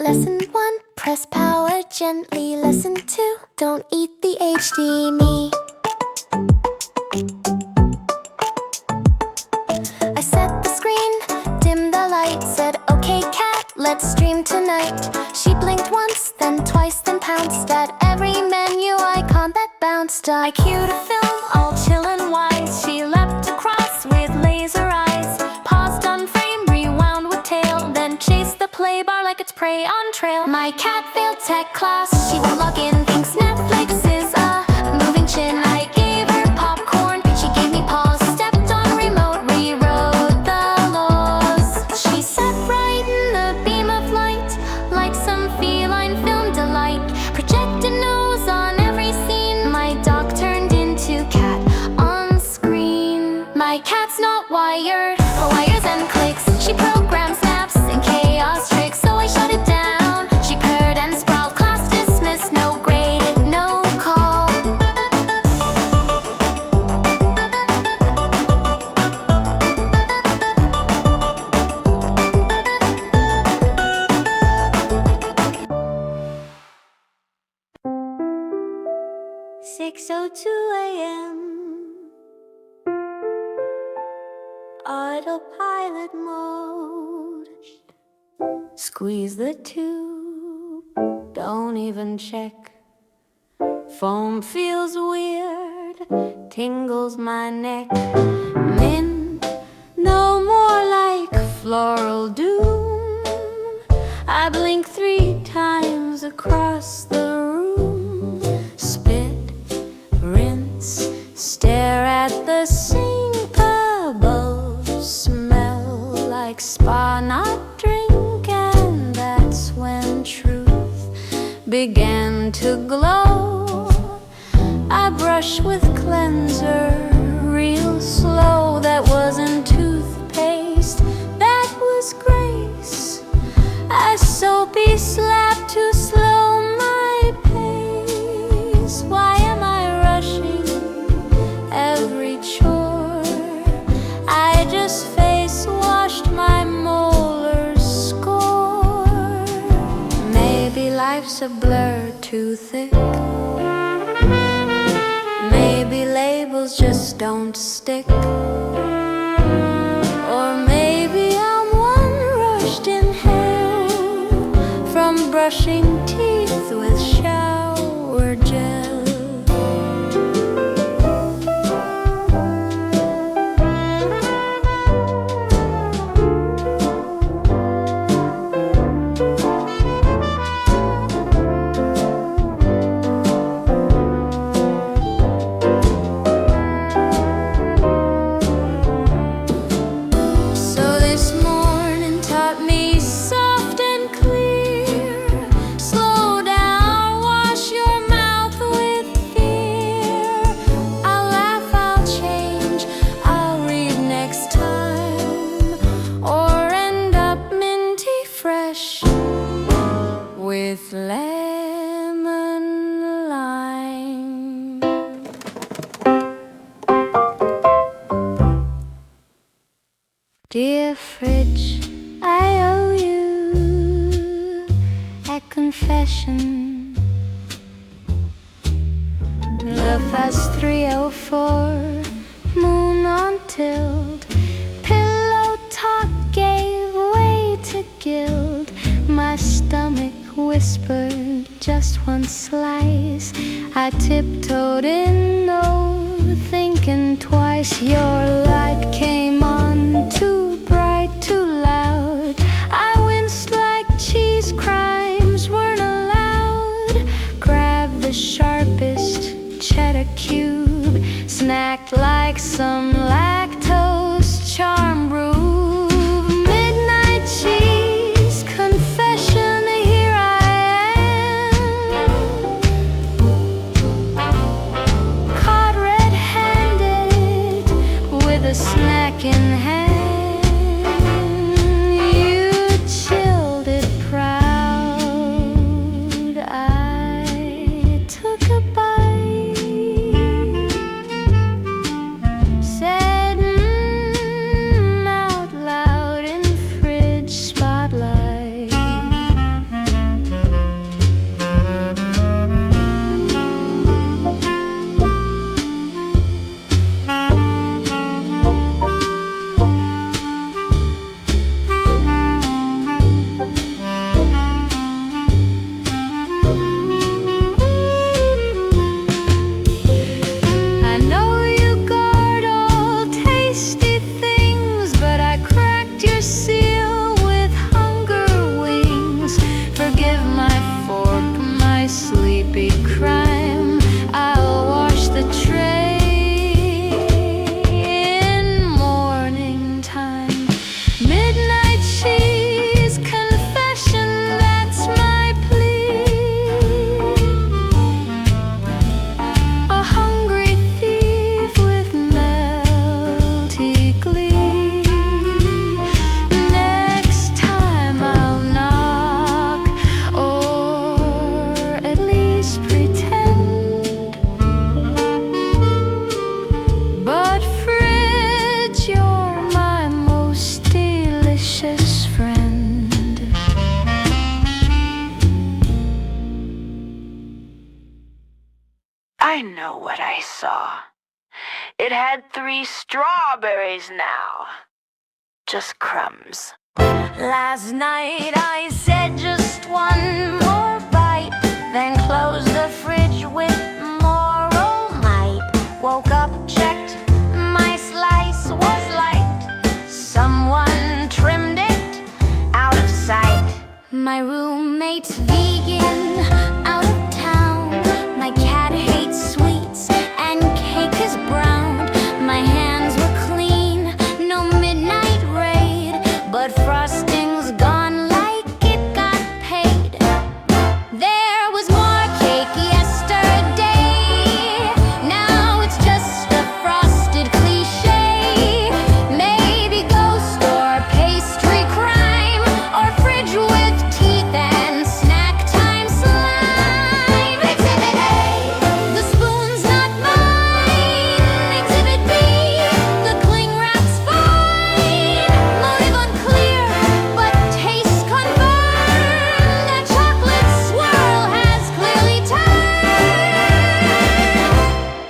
Lesson 1, press power gently. Lesson 2, don't eat the HDMI. I set the screen, dimmed the light, said, okay cat, let's stream tonight. She blinked once, then twice, then pounced at every menu icon that bounced. I cued a film, all chill and wise. She leapt across with laser eyes, paused on frame, rewound with tail, then chased the play bar like it's prey on trail. My cat failed tech class, she won't log in, thinks Netflix is a moving chin. I gave her popcorn, she gave me paws, stepped on remote, rewrote the laws. She sat right in the beam of light, like some feline film delight. Projected nose on every scene, my dog turned into cat on screen. My cat's not wired for wires and clicks. She programs snaps and chaos tricks, so I shut it down. She purred and sprawled, class dismissed, no graded, no call. 6:02 a.m. Autopilot mode. Squeeze the tube, don't even check. Foam feels weird, tingles my neck. Mint, no more like floral doom. I blink 3 times across the room. Spit, rinse, stare at the sink bubbles. Smell like spa, not drink. And that's when truth began to glow. I brush with cleanser, real slow. That wasn't toothpaste, that was grace. A soapy slap to slow my pace. Why am I rushing every chore? I just face washed my molars score. Maybe life's a blur too thick. Maybe labels just don't stick. Or maybe I'm one rushed inhale from brushing teeth with shower gel. So this morning taught me soft and clear. Slow down, wash your mouth with fear. I'll laugh, I'll change, I'll read next time. Or end up minty fresh with lemon lime. Dear fridge, I owe you a confession. The fast 3:04, moon on tilt, pillow talk gave way to guilt. My stomach whispered just one slice. I tiptoed in, no thinking twice. Your light came on too bright, too loud. I winced like cheese crimes weren't allowed. Grabbed the sharpest cheddar cube, snacked like some lactose charm brew. Midnight cheese confession, here I am. Caught red-handed with a snack in hand. You chilled it proud. I took a bite, said I know what I saw. It had 3 strawberries now. Just crumbs. Last night I said just one more bite, then closed the fridge with moral might. Woke up, checked, my slice was light. Someone trimmed it out of sight. My roommate's vegan, out of town. My cat hates sweets and cake is brown. My hands were clean, no midnight raid, but frosting's gone like it got paid. There was more cake yesterday, now it's just a frosted cliche. Maybe ghost or pastry crime, or fridge with teeth and snack time slime. Exhibit A, the spoon's not mine. Exhibit B, the cling wrap's fine. Motive unclear, but taste confirmed. That chocolate swirl has clearly turned.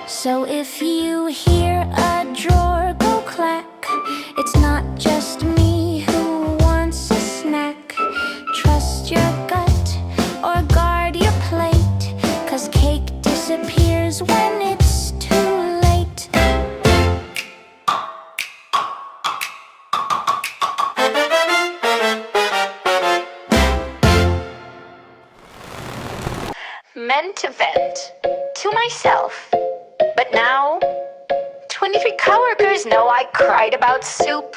So if you hear a drawer go clack, it's not just me who wants a snack. Trust your gut or guard your plate, 'cause cake disappears when it's too late. Meant to vent to myself, but now 23 coworkers know I cried about soup.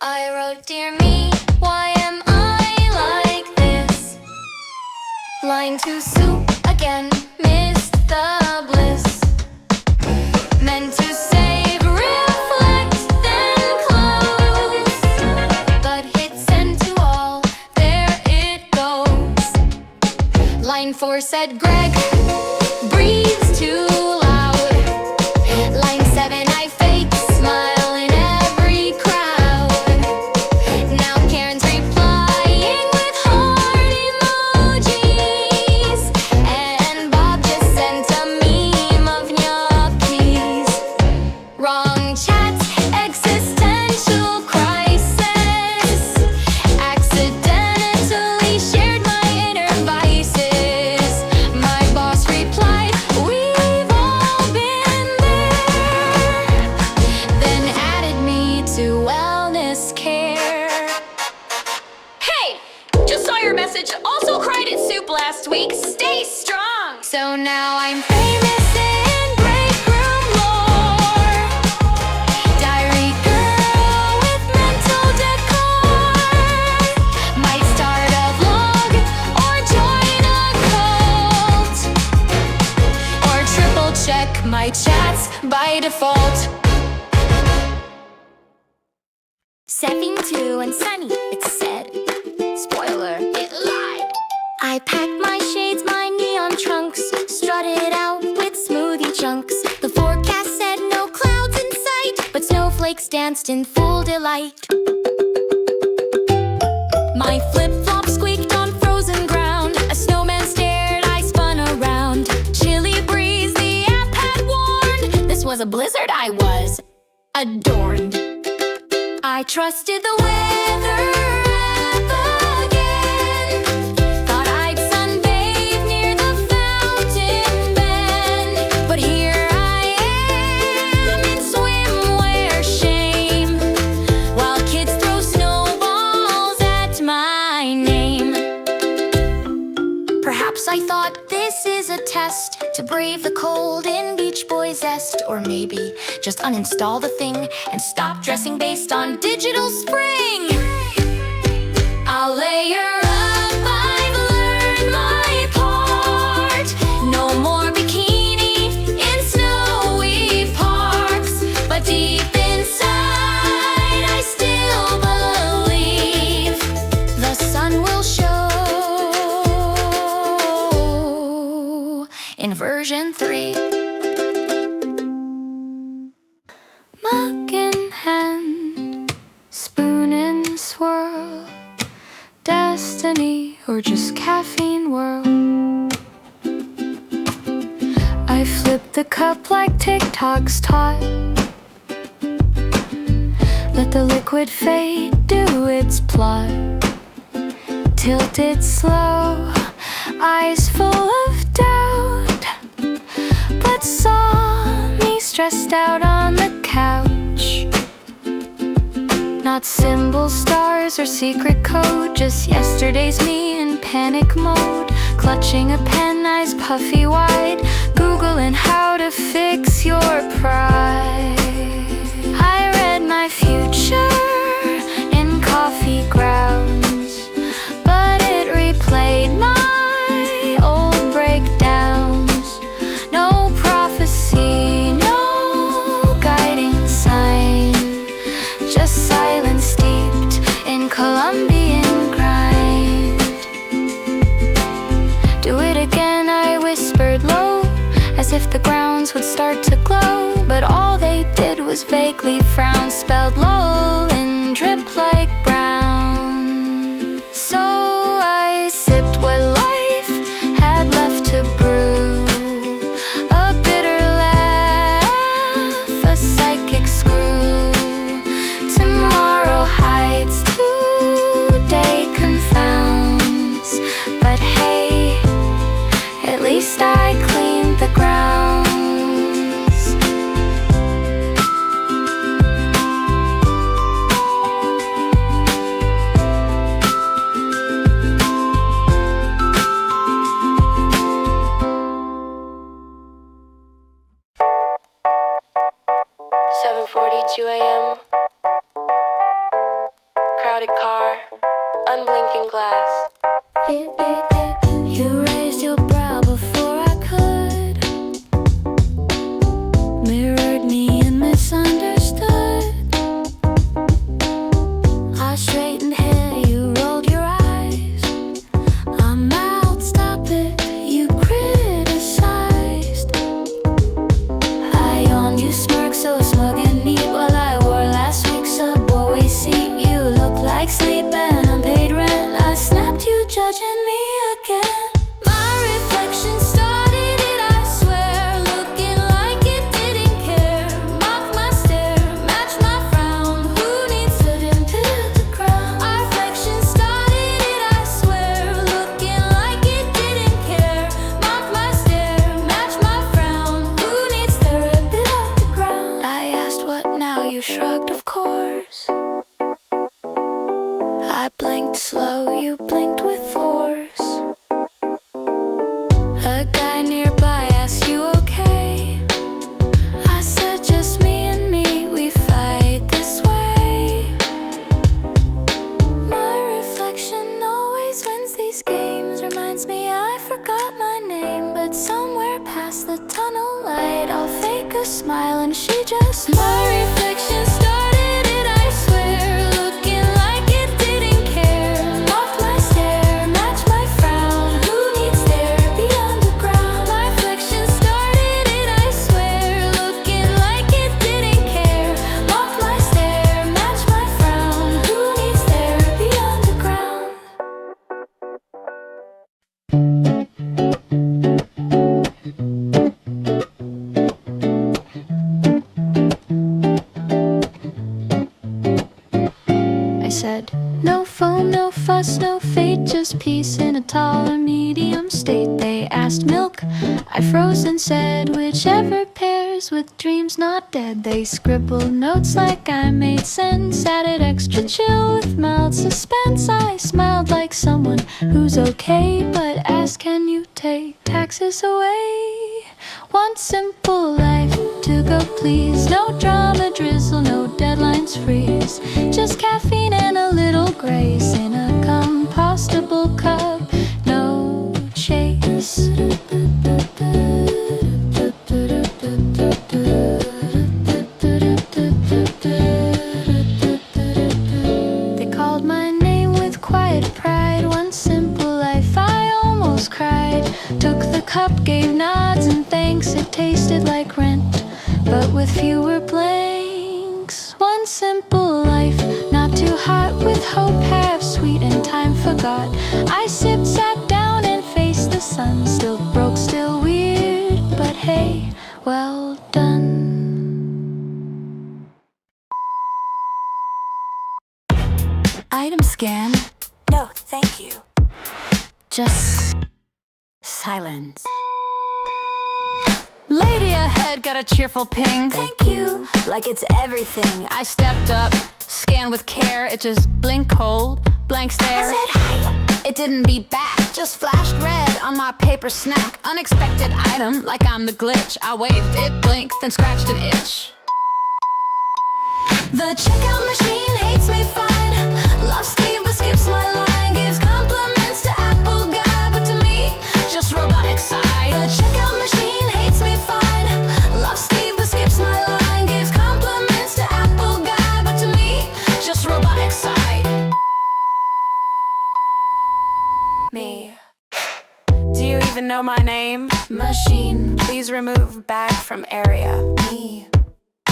I wrote, dear me, why am I like this? Line 2, soup again, missed the bliss. Meant to save, reflect, then close, but hit send to all, there it goes. Line 4 said, Greg breathes too loud. Line 7, I fake smile in every crowd. Now Karen's replying with heart emojis, and Bob just sent a meme of gnocchis. Wrong chats, existential crisis. Accidentally shared my inner vices. My boss replied, we've all been there. Then added me to wellness care. Hey, just saw your message. Also cried at soup last week. Stay strong. So now I'm famous in break room lore. Diary girl with mental decor. Might start a vlog or join a cult, or triple check my chats by default. 72 and sunny, it said. Spoiler, it lied. I packed my shades, my neon trunks, strutted out with smoothie chunks. The forecast said no clouds in sight, but snowflakes danced in full delight. My flip-flops squeaked on frozen ground. A snowman stared, I spun around. Chilly breeze, the app had warned. This was a blizzard, I was adorned. I trusted the weather app again. Thought I'd sunbathe near the fountain bend, but here I am in swimwear shame, while kids throw snowballs at my name. Perhaps I thought this is a test to brave the cold in Beach Boy zest, or maybe just uninstall the thing and stop dressing based on digital spring. I'll layer up, I've learned my part. No more bikini in snowy parks, but deep inside I still believe the sun will show in version 3. Mug in hand, spoon and swirl, destiny or just caffeine whirl. Flip the cup like TikTok's taught. Let the liquid fade do its plot. Tilt it slow, eyes full of doubt. But saw me stressed out on the couch. Not symbols, stars, or secret code, just yesterday's me in panic mode. Clutching a pen, eyes puffy wide, Googling how to fix your pride. I read my future in coffee grounds, but it replayed my old breakdowns. No prophecy, no guiding sign, just silence steeped in Colombian grind. Do it again, I whispered low, as if the grounds would start to glow. But all they did was vaguely frown, spelled low and drip like brown. So I sipped what life had left to brew, a bitter laugh, a psychic screw. Tomorrow hides, today confounds. But hey, at least I cleaned the grounds. 7:42 a.m. Crowded car, unblinking glass. You raised your brow before I could, mirrored me and misunderstood. I straightened hair, you rolled your eyes. I'm out, stop it, you criticized. I yawned, you smirked so smug and neat, while I wore last week's subway seat. You look like sleep and unpaid rent. I snapped, you judging me again. My reflection started it, I swear, looking like it didn't care. Mocked my stare, matched my frown. Who needs to hit the ground? Our reflection started it, I swear, looking like it didn't care. Mocked my stare, matched my frown. Who needs to rip it off the ground? I asked what now, you shrugged, of course. I blinked slow, you blinked with force. A guy nearby asked, you okay? I said, just me and me, we fight this way. My reflection always wins these games, reminds me I forgot my name. But somewhere past the tunnel light, I'll fake a smile and she just. My reflection started it, I swear, looking like it didn't care. Mocked my stare, matched my frown. Who needs therapy underground? My reflection started it, I swear, looking like it didn't care. Mocked my stare, matched my frown. Who needs therapy underground? I said, no foam, no fuss, no fate, just peace in a tall or medium state. They asked milk, I froze and said, whichever pairs with dreams not dead. They scribbled notes like I made sense, added extra chill with mild suspense. I smiled like someone who's okay, but asked, can you take taxes away? One simple life to go, please. No drama, drizzle, no deadlines, freeze. Just caffeine and a little grace in a compostable cup. No chase. They called my name with quiet pride. One simple life, I almost cried. Took the cup, gave nods and thanks. It tasted like rent, but with fewer blanks. One simple life, not too hot, with hope half sweet and time forgot. I sipped, sat down and faced the sun. Still broke, still weird, but hey, well done. Item scan. No, thank you. Just silence. Lady ahead got a cheerful ping. Thank you. Like it's everything. I stepped up, scanned with care. It just blinked cold, blank stare. I said hi. It didn't beat back, just flashed red on my paper snack. Unexpected item, like I'm the glitch. I waved, it blinked, then scratched an itch. The checkout machine hates me fine. Loves Steve but skips my line. Gives compliments to Apple guy, but to me, just robotic side. The checkout machine hates me fine. Loves Steve but skips my line. Gives compliments to Apple guy, but to me, just robotic side. Me. Do you even know my name? Machine. Please remove bag from area. Me.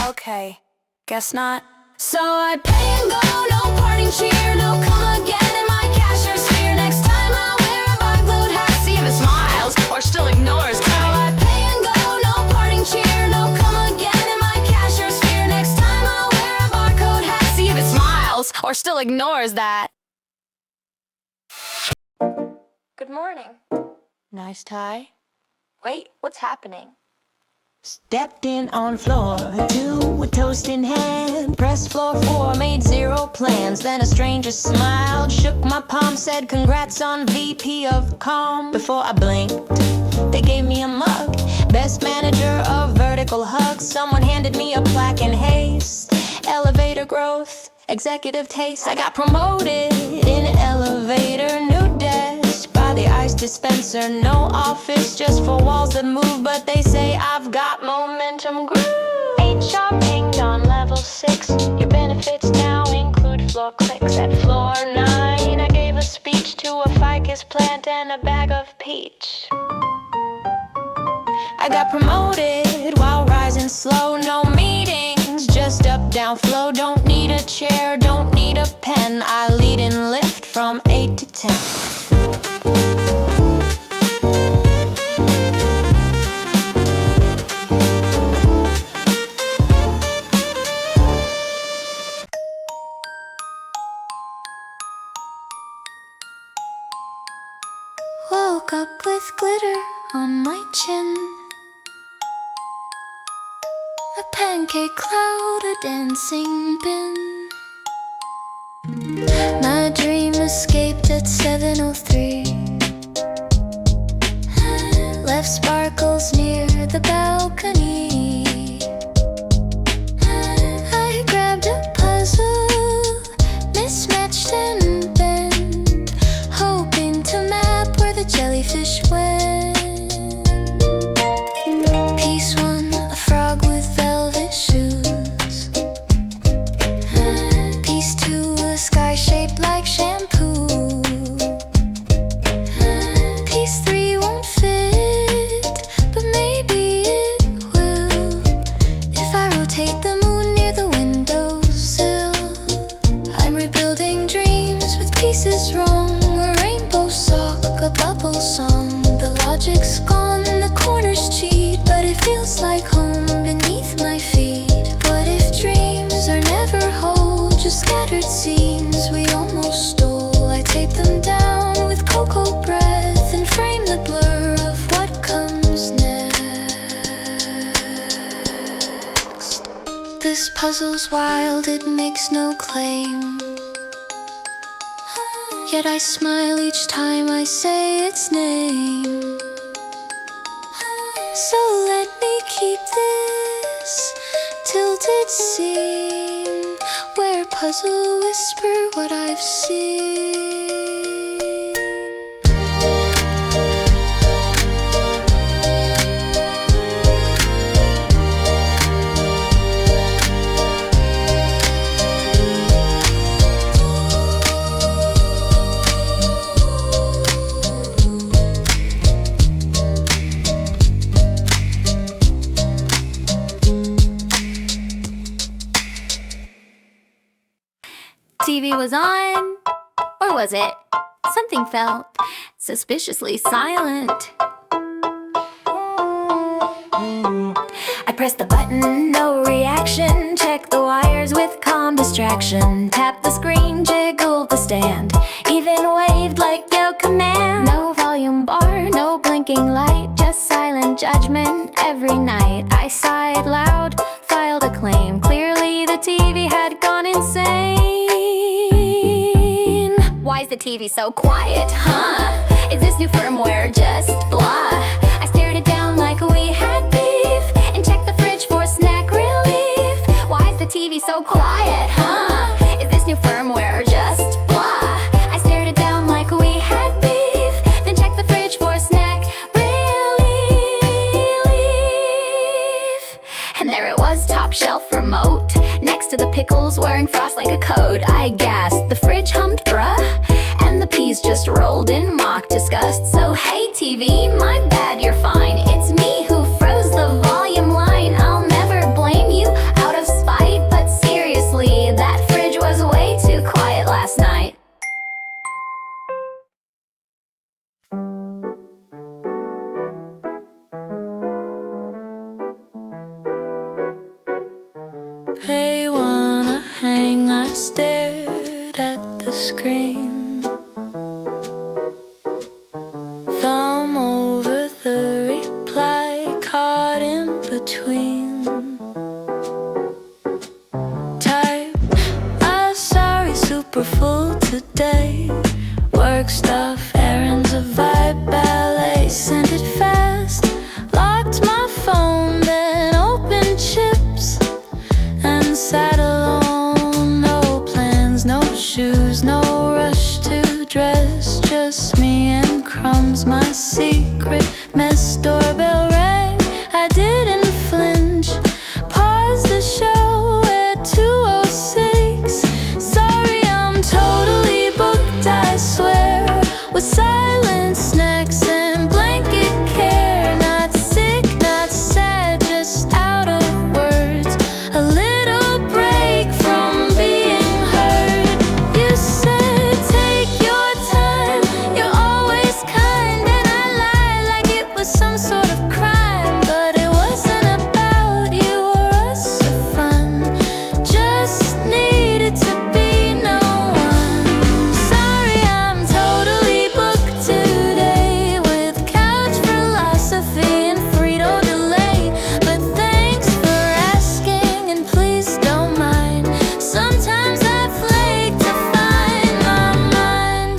Okay, guess not. So I pay and go, no parting cheer, no come again in my cashier's sphere. Next time I wear a barcode hat, see if it smiles or still ignores. So I pay and go, no parting cheer, no come again in my cashier's sphere. Next time I wear a barcode hat, see if it smiles or still ignores that. Good morning. Nice tie. Wait, what's happening? Stepped in on floor 2 with toast in hand. Pressed floor 4, made 0 plans. Then a stranger smiled, shook my palm, said congrats on VP of Calm. Before I blinked, they gave me a mug. Best manager of vertical hugs. Someone handed me a plaque in haste. Elevator growth, executive taste. I got promoted in an elevator. New desk by the ice dispenser. No office, just for walls that move. But they say I've got momentum groove. HR pinged on level 6. Your benefits now include floor clicks. At floor 9, I gave a speech to a ficus plant and a bag of peach. I got promoted while rising slow. No meetings, just up, down, flow. Don't need a chair, don't need a pen. I lead and lift from 8 to 10. Woke up with glitter on my chin. A pancake cloud, a dancing bin. My dream escaped at 7:03. Left sparkles near the balcony. I grabbed a puzzle, mismatched and bent, hoping to map where the jellyfish went. Piece 1, a frog with velvet shoes. Piece 2, a sky shaped like shampoo. Piece 3 won't fit, but maybe it will if I rotate the moon near the windowsill. I'm rebuilding dreams with pieces wrong. A rainbow sock, a bubble song. The logic's gone, the corners cheat, but it feels like home beneath my feet. What if dreams are never whole, just scattered scenes we almost stole? I tape them down with cocoa breath and frame the blur of what comes next. This puzzle's wild, it makes no claim. Yet I smile each time I say its name. So let me keep this tilted scene where puzzle whisper what I've seen. TV was on, or was it? Something felt suspiciously silent. distraction. Tapped the screen, jiggled the stand, even waved like yo command. No volume bar, no blinking light, just silent judgment every night. I sighed loud, filed a claim. Clearly the TV had gone insane. Why is the TV so quiet, huh? Is this new firmware just blah? I stared it down like we had beef and checked the fridge for snack relief. Why is the TV so quiet, huh? Is this new firmware just blah? I stared it down like we had beef, then checked the fridge for snack relief. And there it was, top shelf remote, next to the pickles wearing frost like a coat. I gasped, the fridge hummed, bruh, and the peas just rolled in mock disgust. So hey TV, my bad, you're fine. It's me who froze the volume line. I'll never blame you out of spite, but seriously, that fridge was way too quiet last night. Hey, wanna hang? I stared at the screen. Thumb over the reply, caught in between. Type, sorry, super full today. Work stuff, errands, a vibe, ballet. Sent it fast, locked my phone, then opened chips and sat alone. No plans, no shoes, no rush to dress, just me and crumbs. My secret mess, doorbell rang, I didn't flinch. Paused the show at 2:06. Sorry, I'm totally booked, I swear. With silent snacks and blanket care. Not sick, not sad, just out of words. A little break from being heard. You said take your time, you're always kind, and I lied like it was some sort of crime. But it wasn't about you or us or fun, just needed to be no one. Sorry, I'm totally booked today with couch philosophy and Frito delay. But thanks for asking, and please don't mind. Sometimes I flake to find my mind.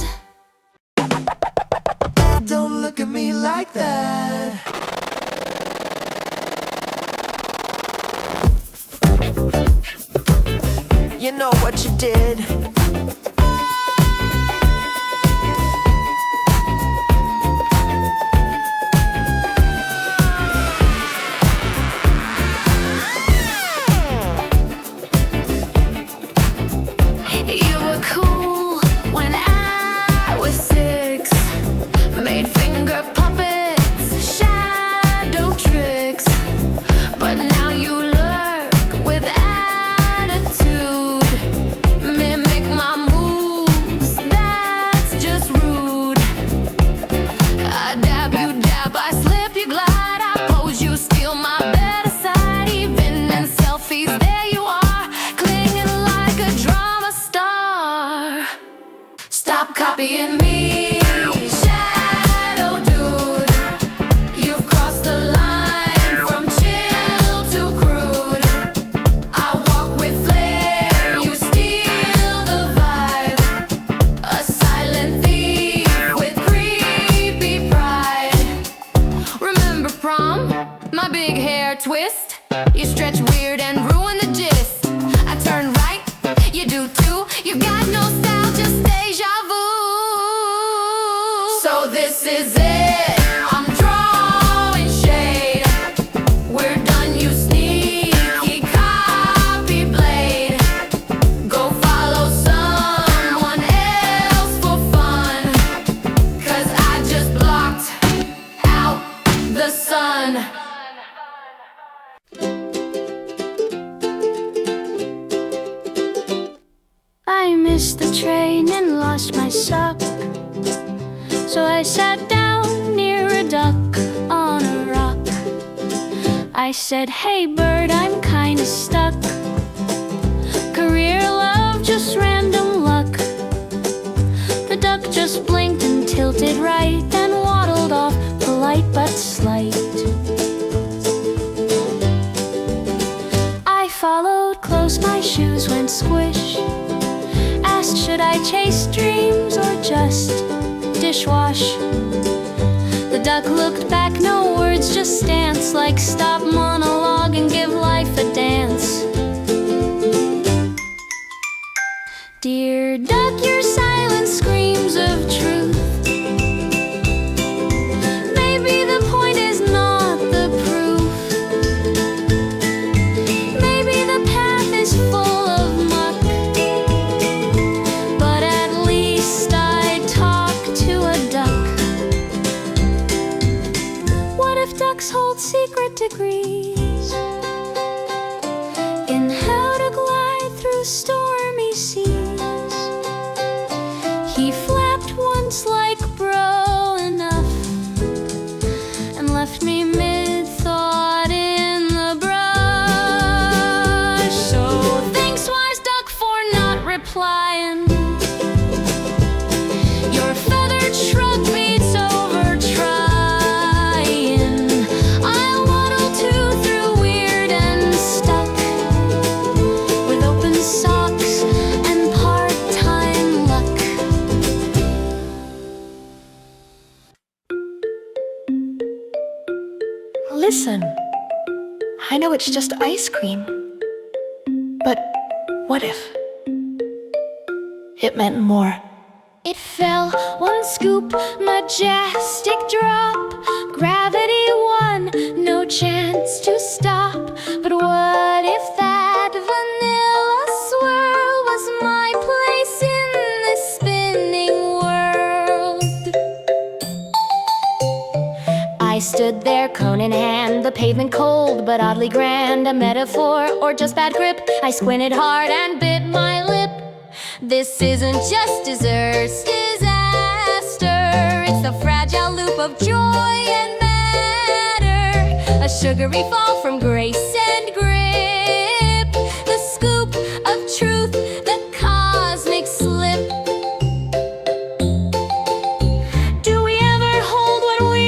Don't look at me like that. You know what you did. You were cool when I was 6. Made finger puppets, shadow tricks. But now you lurk with attitude. Mimic my moves, that's just rude. I dab, you dab, I slip, you glide. I pose, you steal my better side. Even in selfies, there you are, clinging like a drama star. Stop copying me, shadow dude. You've crossed the line from chill to crude. I walk with flair, you steal the vibe. A silent thief with creepy pride. Remember prom? My big hair twist. You stretch weird and ruin the gist. I turn right, you do too. You got no style, just deja vu. So this is it, I'm drawing shade. We're done, you sneaky copy blade. Go follow someone else for fun, 'cause I just blocked out the sun. I missed the train and lost my sock, so I sat down near a duck on a rock. I said, hey bird, I'm kinda stuck. Career, love, just random luck. The duck just blinked and tilted right, then waddled off, polite but slight. I followed close, my shoes went squish. Asked, should I chase dreams or just dishwash? The duck looked back, no words, just stance, like stop monologue and give life a dance. Dear duck, your silence screams of truth. Maybe the point is not the proof. Maybe the path is full of muck, but at least I talk to a duck. What if ducks hold secret degrees in how to glide through stormy seas? He flapped once like bro enough and left me mid-thought in the brush. So thanks, wise duck, for not replying. Your feathered shrug beats over trying. I'll waddle too through weird and stuck, with open socks and part-time luck. Listen, I know it's just ice cream, but what if it meant more? It fell, one scoop, majestic drop. Gravity won, no chance to stop. But what if that vanilla swirl was my place in this spinning world? I stood there, cone in hand, the pavement cold but oddly grand. A metaphor or just bad grip? I squinted hard and bit my lip. This isn't just dessert's disaster. It's the fragile loop of joy and matter. A sugary fall from grace and grip. The scoop of truth, the cosmic slip. Do we ever hold what we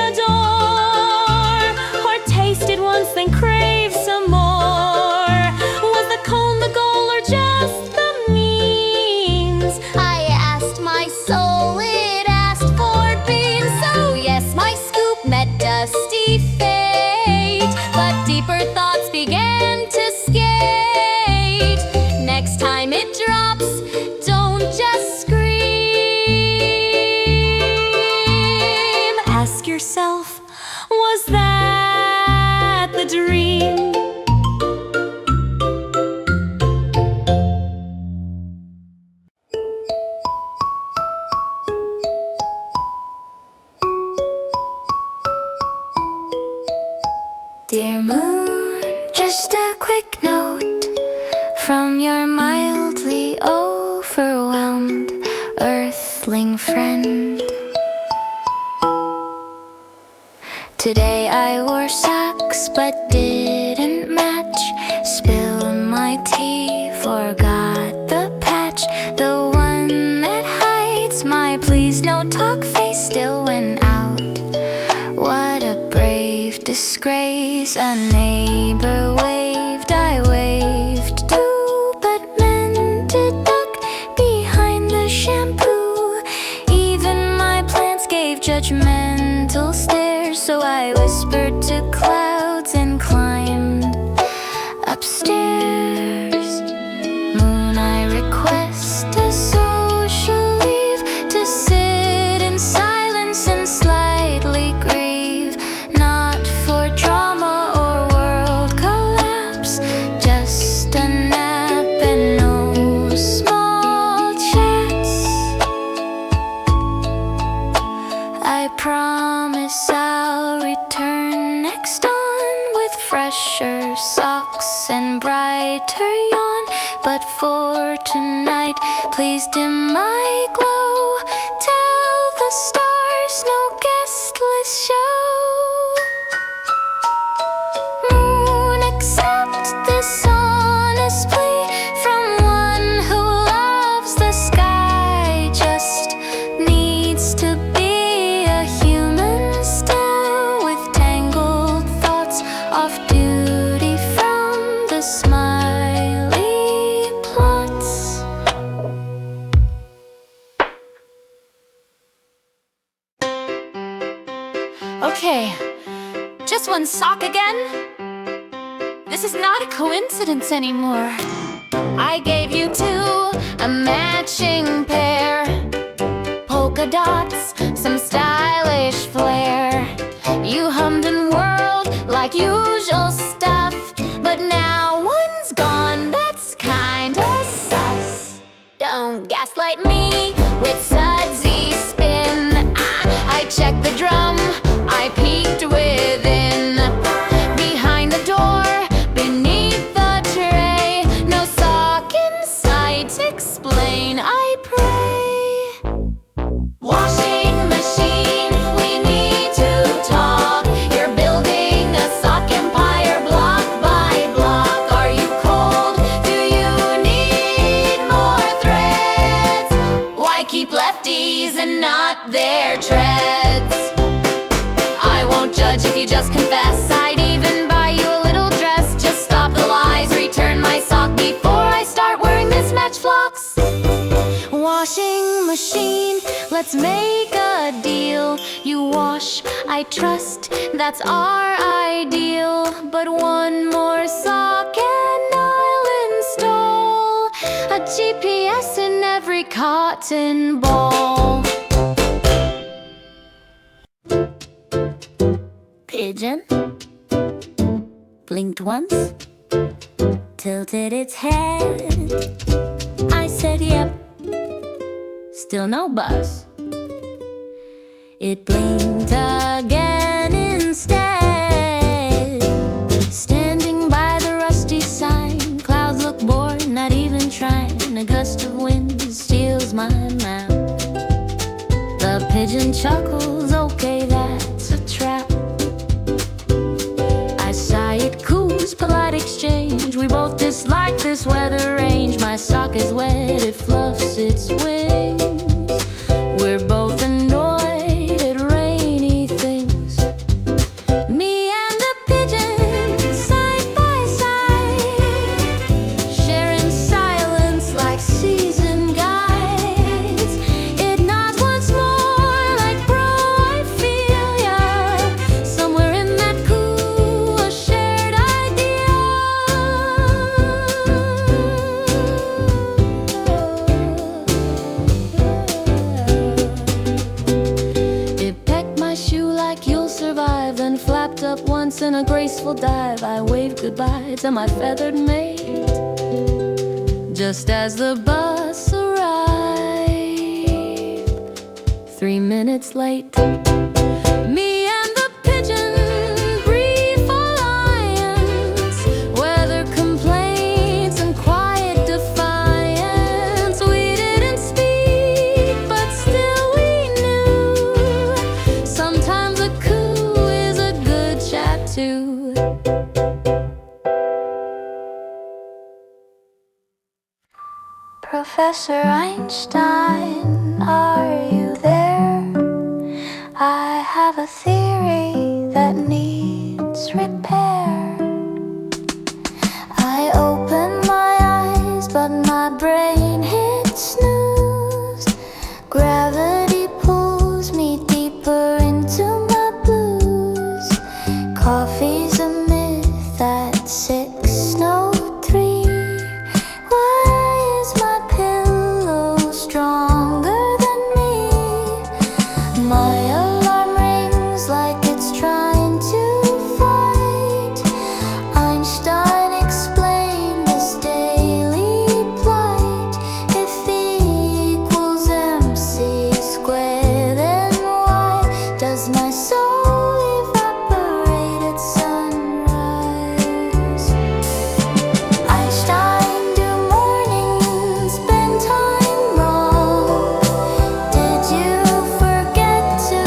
adore, or taste it once then crave some more? Was the cone the goal or just the means? I asked my soul, it asked for beans. So yes, my scoop met dusty fate, but deeper thoughts began to skate. Next time it drops, don't just scream. Ask yourself, was that the dream? Dear moon, just a quick note from your mildly overwhelmed earthling friend. Today I wore socks but didn't match. Spilled my tea, forgot the patch. The one that hides my please no talk face still went out. What a brave disgrace. A neighbor waved, I waved too, but meant to duck behind the shampoo. Even my plants gave judgmental stares, so I whispered to clouds and climbed upstairs. Moon, I request a social leave to sit in silence and slightly grieve. Not for drama or world collapse, just a nap and no small chats. I promise I'll return next on with fresher socks and brighter yawn. But for tonight, please dim my glow. Tell the stars no guestless show. Moon, accept this honest plea from one who Okay, just one sock again? This is not a coincidence anymore. I gave you two, a matching pair. Polka dots, some stylish flair. You hummed and whirled like usual stuff, but now one's gone, that's kinda sus. Don't gaslight me with sudsy spin. I checked the drum, I peeked within. Behind the door, beneath the tray, no sock in sight, explain, I pray. Washing machine, we need to talk. You're building a sock empire block by block. Are you cold? Do you need more threads? Why keep lefties and not their treads? I won't judge if you just confess. I'd even buy you a little dress. Just stop the lies, return my sock before I start wearing mismatched flocks. Washing machine, let's make a deal. You wash, I trust, that's our ideal. But one more sock and I'll install a GPS in every cotton ball. Pigeon blinked once, tilted its head. I said yep, still no buzz. It blinked again instead. Standing by the rusty sign, clouds look bored, not even trying. A gust of wind steals my mind. The pigeon chuckles, okay, that's a trap. I sigh, it cools, polite exchange. We both dislike this weather range. My sock is wet, it fluffs its wings. We're both annoyed at rainy things. Me and the pigeon, side by side, sharing silence like season guides. It nods once more like bro, I feel ya. Somewhere in that coo, a shared idea. It pecked my shoe like you'll survive, then flapped up once in a graceful dive. I waved goodbye to my feathered mate just as the bus arrived, 3 minutes late. Me and the pigeon, brief alliance, weather complaints and quiet defiance. We didn't speak, but still we knew sometimes a coo is a good chat too. Professor Einstein, are you there? I have a theory that needs repair. I open my eyes, but my brain hits snooze. Gravity pulls me deeper into my blues. Coffee's a myth at 6:03. Why is my pillow stronger than me? My alarm rings like it's trying to fight. Einstein explained this daily plight. If E equals MC squared, then why does my soul evaporate at sunrise? Einstein, do mornings spend time wrong? Did you forget to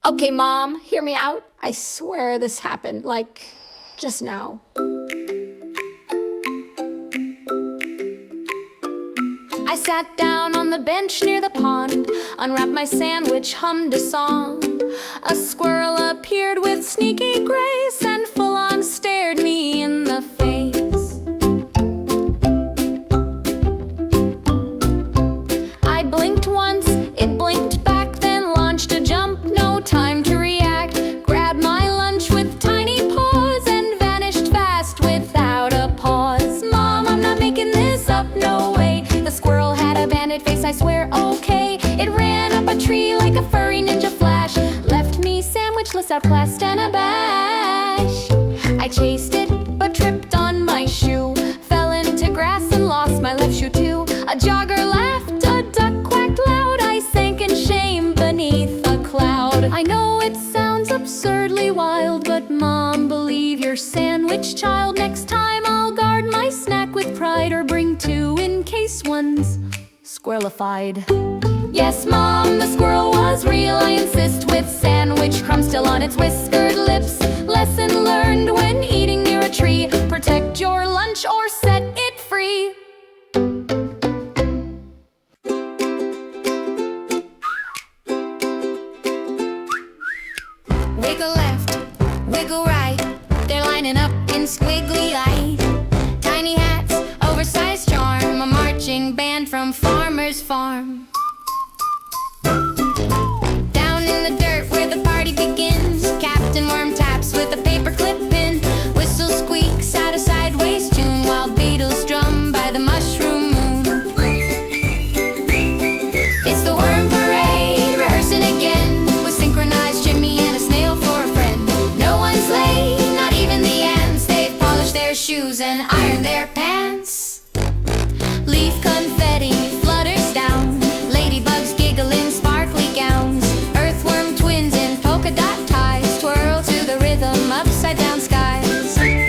Okay, Mom, hear me out. I swear this happened, like, just now. I sat down on the bench near the pond, unwrapped my sandwich, hummed a song. A squirrel appeared with sneaky grace and full-on stared me in the face. I blinked once, it blinked back, then launched a jump, no time to react. Grabbed my lunch with tiny paws and vanished fast without a pause. Mom, I'm not making this up, no way. The squirrel had a bandit face, I swear, okay. It ran up a tree like a furry ninja flash, left me sandwichless, outclassed and abashed. I chased it, but tripped on my shoe, fell into grass and lost my left shoe too. A jogger laughed, a duck quacked loud, I sank in shame beneath a cloud. I know it sounds absurdly wild, but Mom, believe your sandwich child. Next time I'll guard my snack with pride, or bring two in case one's squirrelified. Yes, Mom, the squirrel was real, I insist, with sandwich crumbs still on its whiskered lips. Lesson learned when eating near a tree: protect your lunch or set it free. Wiggle left, wiggle right, they're lining up in squiggly light. Tiny hats, oversized charm, a marching band from Farmer's Farm. Down in the dirt where the party begins, Captain Worm taps with a paperclip pin. Whistle squeaks out a sideways tune, while beetles drum by the mushroom moon. It's the worm parade, rehearsing again, with synchronized Jimmy and a snail for a friend. No one's late, not even the ants. They've polished their shoes and ironed their pants. Leaf confetti flutters down, ladybugs giggle in sparkly gowns. Earthworm twins in polka dot ties twirl to the rhythm upside down skies. A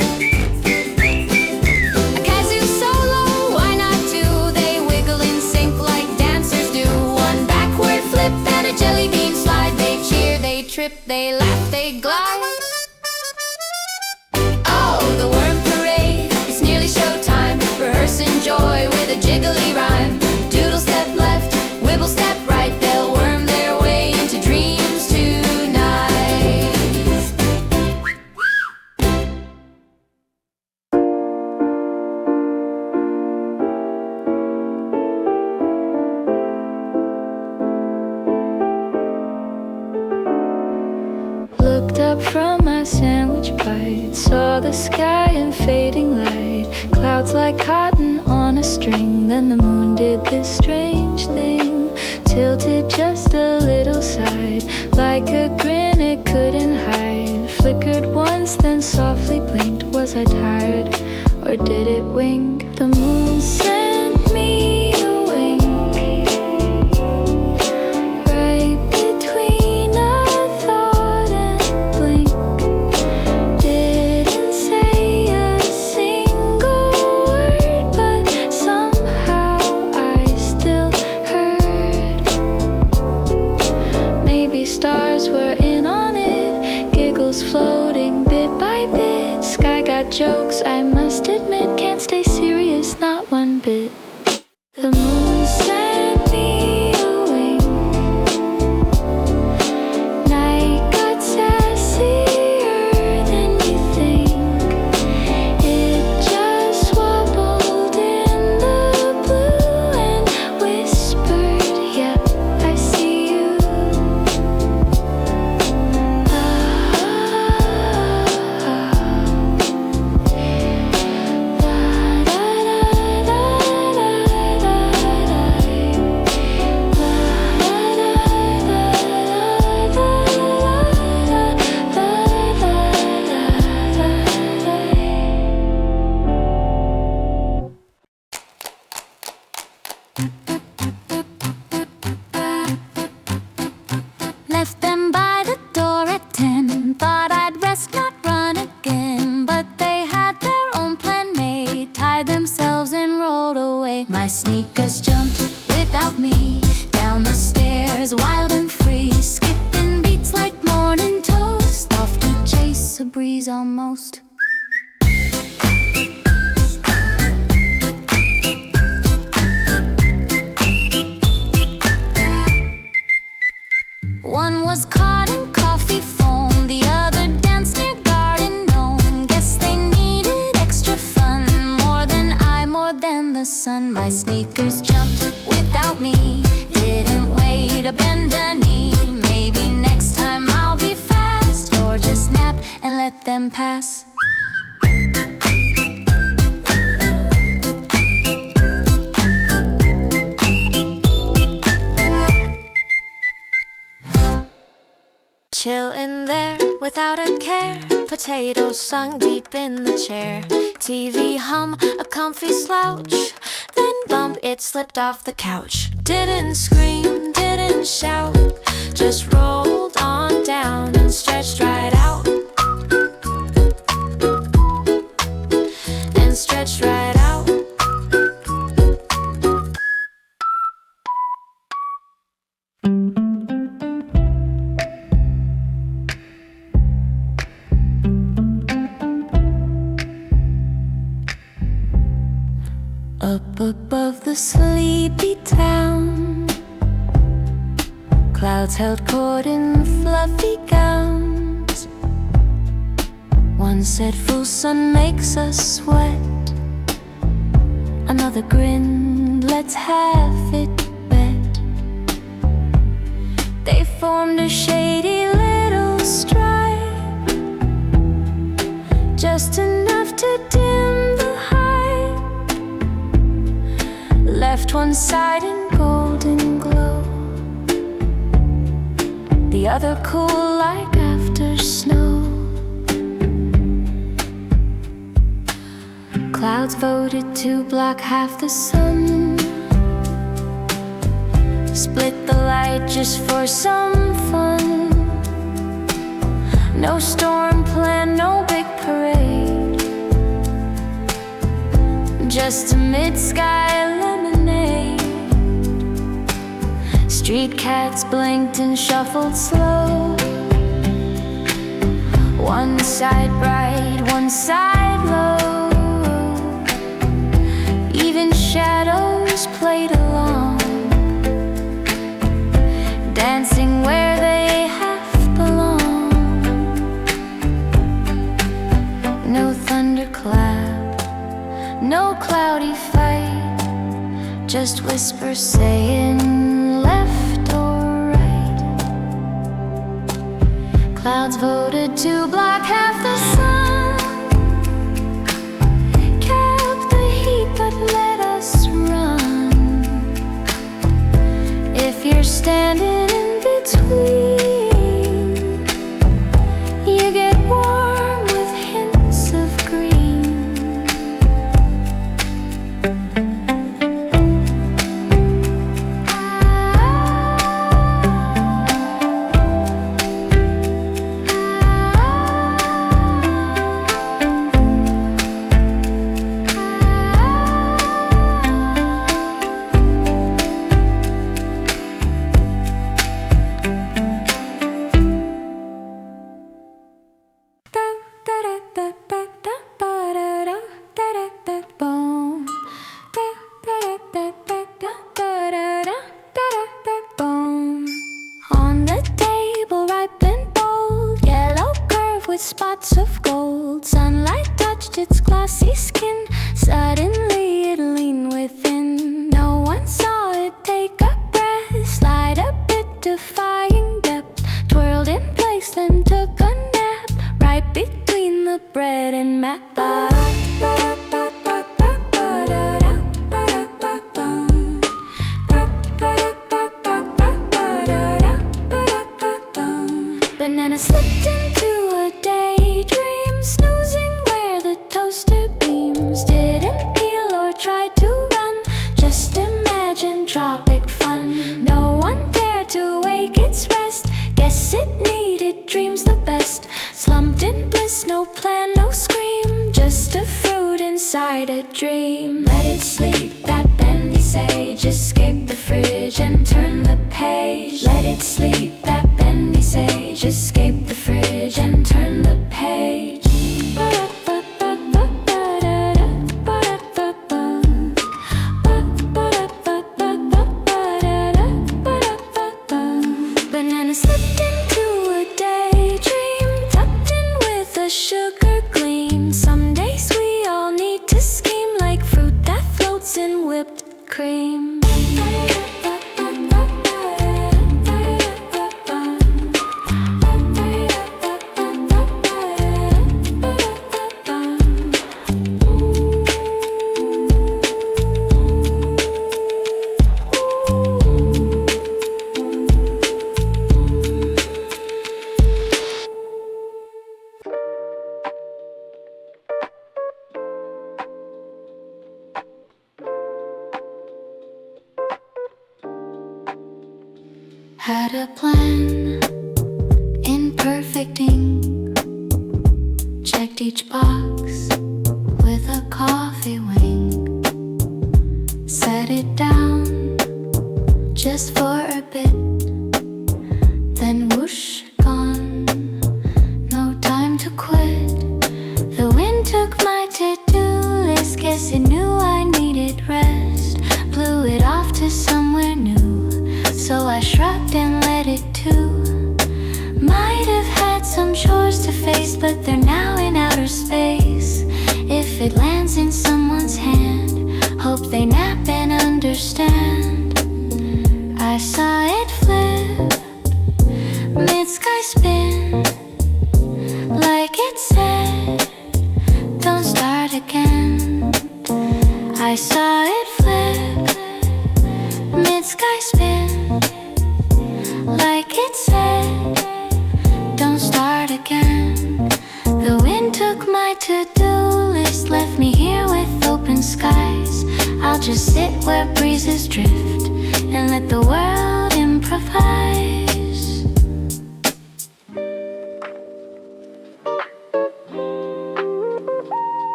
kazoo solo, why not two? They wiggle in sync like dancers do. One backward flip and a jelly bean slide. They cheer, they trip, they laugh, they glide. Oh, the worm parade, it's nearly showtime. Rehearsing joy with a jiggly rhyme. Doodle step left, wibble step right, they'll worm their way into dreams tonight. Looked up from my sandwich bite, saw the sky in fading light, clouds like cotton on a string. Then the moon did this strange thing, tilted just a little side, like a grin it couldn't hide. Flickered once, then softly blinked. Was I tired, or did it wink? The moon sent me a wink, right between a thought and blink. Didn't say a single word, but somehow I still heard. Maybe stars were in on it, giggles floating bit by bit. Sky got jokes, I must admit, can't stay serious, not one bit. The moon sent me a wink, night got sassier than you think. It just wobbled in the blue and whispered, yep, I see you. La, da, da, da, was caught in coffee foam. The other danced near garden gnome. Guess they needed extra fun. More than the sun. My sneakers jumped without me. Didn't wait to bend a knee. Maybe next time I'll be fast, or just nap and let them pass. Chill in there without a care. Potatoes sunk deep in the chair. TV hum, a comfy slouch. Then bump, it slipped off the couch. Didn't scream, didn't shout. Just rolled on down and stretched right out. And stretched right out. Up above the sleepy town, clouds held court in fluffy gowns. One said full sun makes us sweat. Another grinned, let's have it bet. They formed a shady little stripe, just enough to dim the height. Left one side in golden glow, the other cool like after snow. Clouds voted to block half the sun. Split the light just for some fun. No storm plan, no big parade. Just a mid-sky lemonade. Street cats blinked and shuffled slow. One side bright, one side low. Even shadows played along, dancing where they half belong. No thunderclap, no cloudy fight, just whispers saying left or right. Clouds voted to block half the sun, kept the heat but let us run. If you're standing in between, you get warm with hints of green. On the table, ripe and bold, yellow curve with spots of gold. Sunlight touched its glossy skin. Suddenly it leaned within. No one saw it take a breath, slide a bit defying depth. Twirled in place, then took a nap, right between the bread and map. Banana slipped into a daydream, snoozing where the toaster beams. Didn't peel or try to run, just imagine tropic fun. No one dared to wake its rest, guess it needed dreams the best. Slumped in bliss, no plan, no scream, just a fruit inside a dream. Let it sleep, that bendy sage, escape the fridge and turn the page. Let it sleep, that bendy sage, escape the fridge and turn the page. Banana slipped in Had a plan in perfect ink, checked each box with a coffee wink, set it down just for a bit, then whoosh, gone, no time to quit. The wind took my to-do list, guess it knew I needed rest, blew it off to somewhere new, so I shrugged and let it too. Might have had some chores to face, but they're now in outer space. If it lands in someone's hand, hope they nap and understand. I saw it flip, mid-sky spin, like it said, don't start again. I saw it flip, mid-sky spin, like it said, don't start again. The wind took my to-do list, left me here with open skies. I'll just sit where breezes drift and let the world improvise.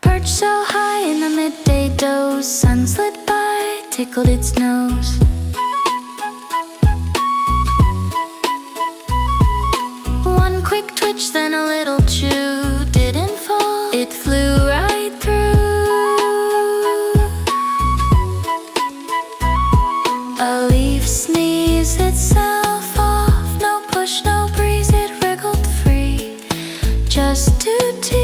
Perched so high in the midday doze, sun slid by, tickled its nose. One quick twitch, then a little chew, didn't fall, it flew right through. A leaf sneezed itself off, no push, no breeze, it wriggled free, just to tease.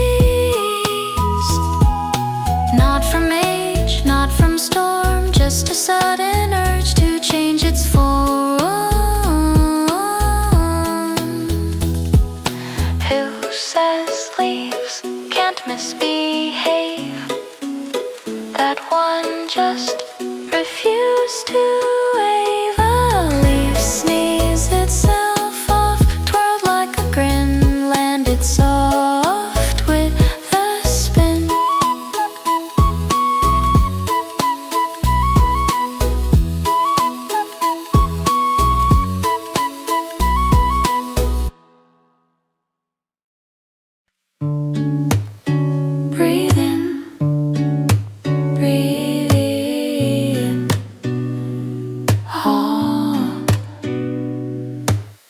Not from age, not from storm, just a sudden urge to change its form. Who says leaves can't misbehave? That one just refused to wave. A leaf sneezed itself off, twirled like a grin, landed soft with a spin. Breathe in, breathe in.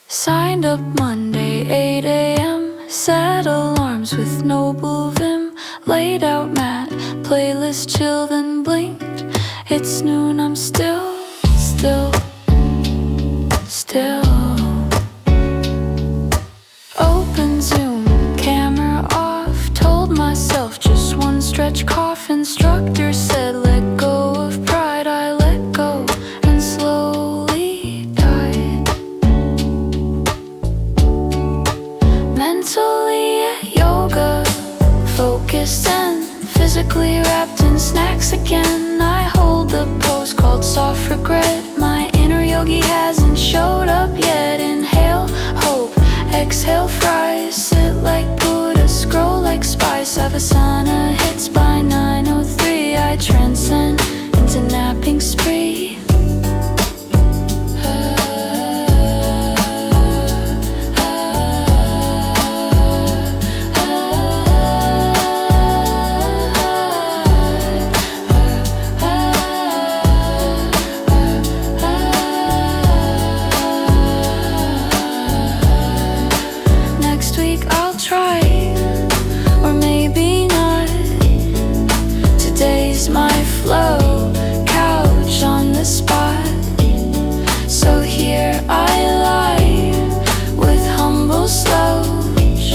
Signed up Monday, 8 a.m. Set alarms with noble vim. Laid out mat, playlist chill, then blinked. It's noon, I'm still. Open Zoom, camera off. Told myself just one stretch cough. Instructor said let go of pride. I let go and slowly died. Mentally at yoga, focused and physically wrapped in snacks again. I hold the pose called soft regret. My inner yogi hasn't showed up yet. Inhale, hope, exhale, fries. Sit like Buddha, scroll like spice. Savasana hits by 9:03. I transcend into napping spree. Next week I'll try, or maybe not. Today's my flow, couch on the spot. So here I lie with humble slouch,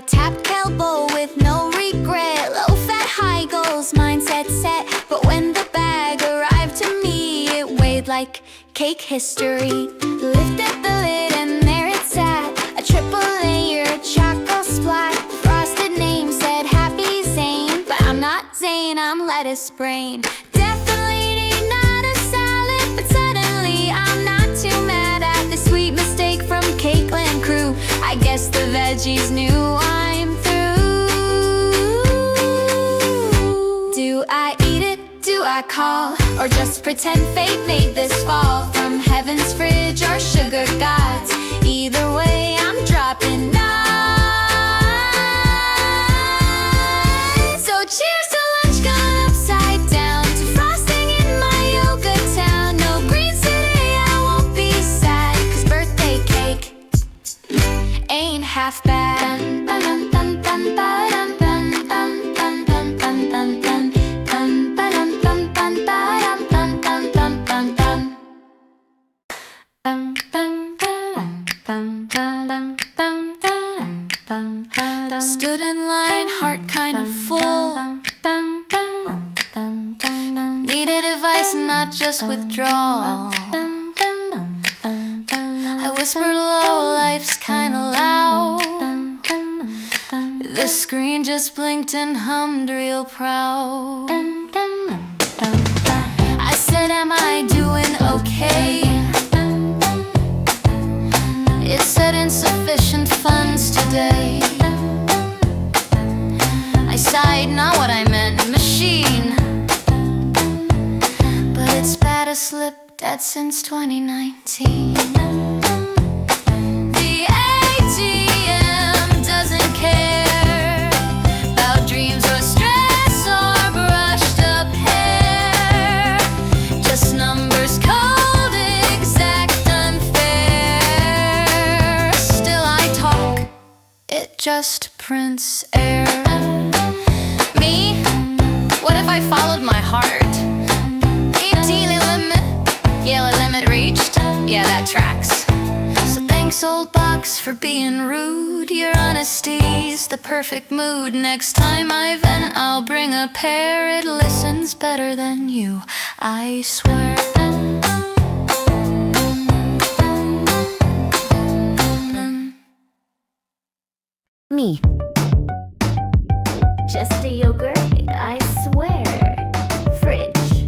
tapped elbow with no regret. Low fat, high goals, mindset set. But when the bag arrived to me, it weighed like cake history. Lifted the lid and there it sat, a triple layer chocolate splat. Frosted name said Happy Zane, but I'm not Zane, I'm lettuce brain. Definitely not a salad, but suddenly I'm not too mad at the sweet mistake from Cakeland crew. I guess the veggies knew I'm through. Do I eat it? Do I call? Or just pretend fate made this fall from heaven's fridge or sugar gods? Either way, I'm dropping nines. So cheers to lunch gone upside down, to frosting in my yoga town. No greens today, I won't be sad, 'cause birthday cake ain't half bad. Stood in line, heart kind of full. Needed advice, not just withdrawal. I whispered low, life's kinda loud. The screen just blinked and hummed real proud. I said, am I doing okay? It said insufficient funds today. I sighed, not what I meant, machine. But it's bad to slip dead since 2019. The ATM doesn't care about dreams or stress or brushed up hair. Just numbers, cold, exact, unfair. Still I talk, it just prints air. Me? What if I followed my heart? 18 limit, yeah, the limit reached. Yeah, that tracks. So thanks, old box, for being rude. Your honesty's the perfect mood. Next time I vent, I'll bring a pair. It listens better than you, I swear. Me. Just a yogurt, I swear. Fridge.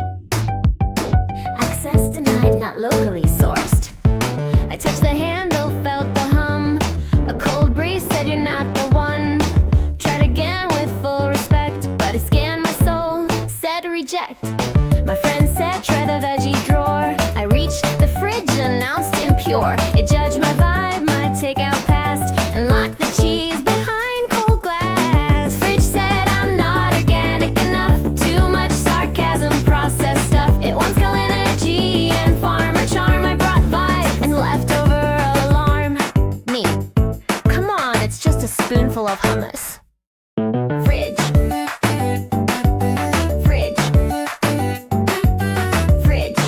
Access denied, not locally sourced. I touched the handle, felt the hum. A cold breeze said you're not the one. Tried again with full respect, but it scanned my soul, said reject. My friend said try the veggie drawer. I reached the fridge, announced impure. It judged my vibe, my takeout passed, and locked the cheese behind cold glass. Fridge said I'm not organic enough. Too much sarcasm, processed stuff. It wants kill energy and farmer charm. I brought vibe and leftover alarm. Me. Come on, it's just a spoonful of hummus. Fridge. Fridge. Fridge.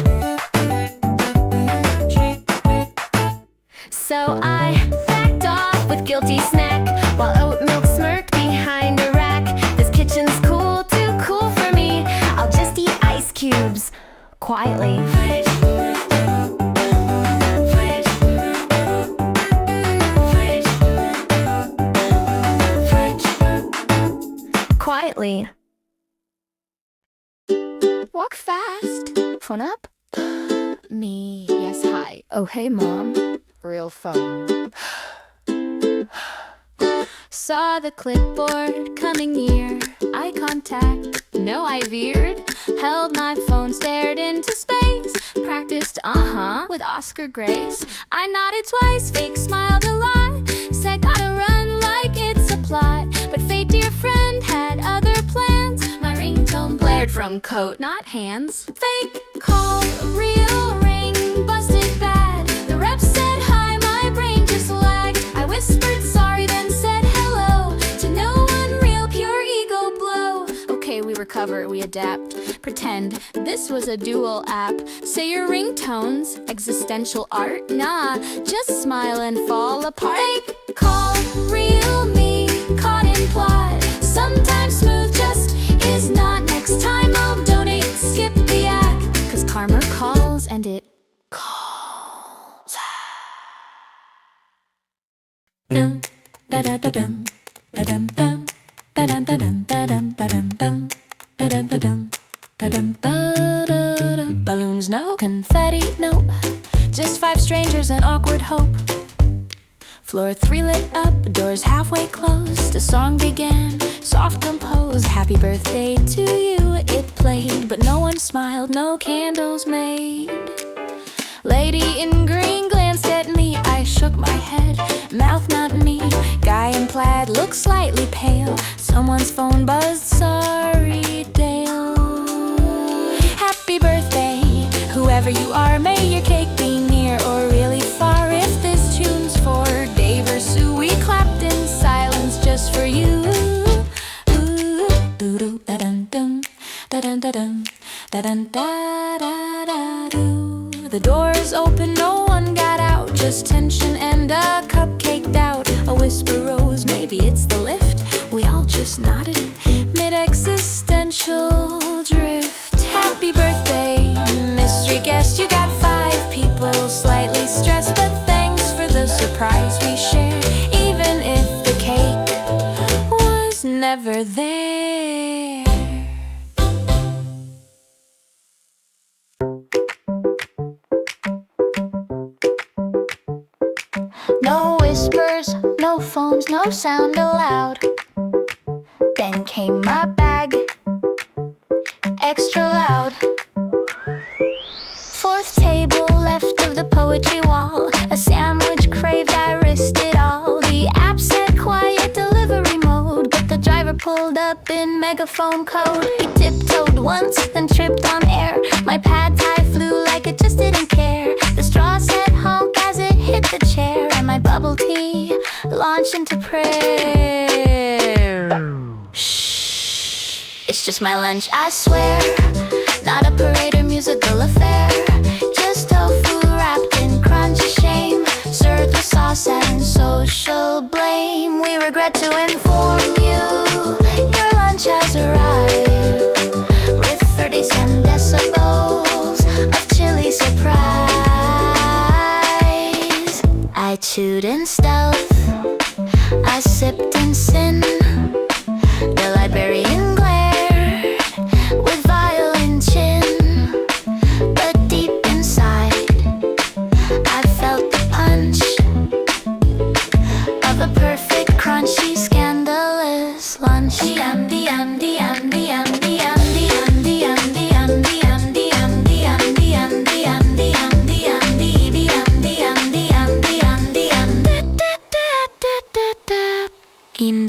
So I backed off with guilty snack, while oat milk smirked behind a rack. This kitchen's cool, too cool for me. I'll just eat ice cubes quietly. Fridge. Fridge. Fridge. Fridge. Quietly. Walk fast. Phone up. Me. Yes, hi. Oh, hey, Mom. Real phone. Saw the clipboard coming near. Eye contact, no, I veered. Held my phone, stared into space. Practiced, with Oscar Grace. I nodded twice, fake smiled a lot. Said gotta run like it's a plot. But fate, dear friend, had other plans. My ringtone blared from coat, not hands. Fake call, real ring, busted bad. The rep said hi, my brain just lagged. I whispered sorry, then said hello to no one real, pure ego blow. Okay, we recover, we adapt. Pretend this was a dual app. Say your ringtones, existential art. Nah, just smile and fall apart. Fake call, real me. Sometimes smooth just is not. Next time I'll donate, skip the act. 'Cause karma calls and it calls. Dum da da da dum da dum dum da dum da dum da dum da dum dum da dum da dum da dum da da dum. Balloons no, confetti no, just 5 strangers and awkward hope. Floor 3 lit up, doors halfway closed. A song began, soft composed. Happy birthday to you, it played, but no one smiled, no candles made. Lady in green glanced at me, I shook my head, mouth not me. Guy in plaid looked slightly pale, someone's phone buzzed, sorry Dale. Happy birthday, whoever you are, may your cake be near or really far. If this tune's for Dave or Sue, we clapped in silence just for you. Ooh, doo-doo, da-dum-dum, da-dum-da-dum, da-dum-da-da-da-doo. The doors open, no one got out, just tension and a cupcake doubt. A whisper rose, maybe it's the lift. We all just nodded, mid-existential drift. Happy birthday, mystery guest, you got 5 people, slightly stressed, but thanks for the surprise we shared, even if the cake was never there. No whispers, no phones, no sound allowed. Then came my bag, extra loud. 4th table left of the poetry wall. A sandwich craved, I risked it all. The app said quiet delivery mode, but the driver pulled up in megaphone code. He tiptoed once, then tripped on air. My pad thai flew like it just didn't care. The straw said honk as it hit the chair, and my bubble tea launched into prayer. Shh, it's just my lunch, I swear. Not a parade or musical affair, just tofu wrapped in crunchy shame, served with sauce and social blame. We regret to inform you, your lunch has arrived with 37 decibels of chili surprise. I chewed in stealth, I sipped in sin. The librarian glared with violin chin, but deep inside I felt the punch of a perfect, crunchy, scandalous lunch. In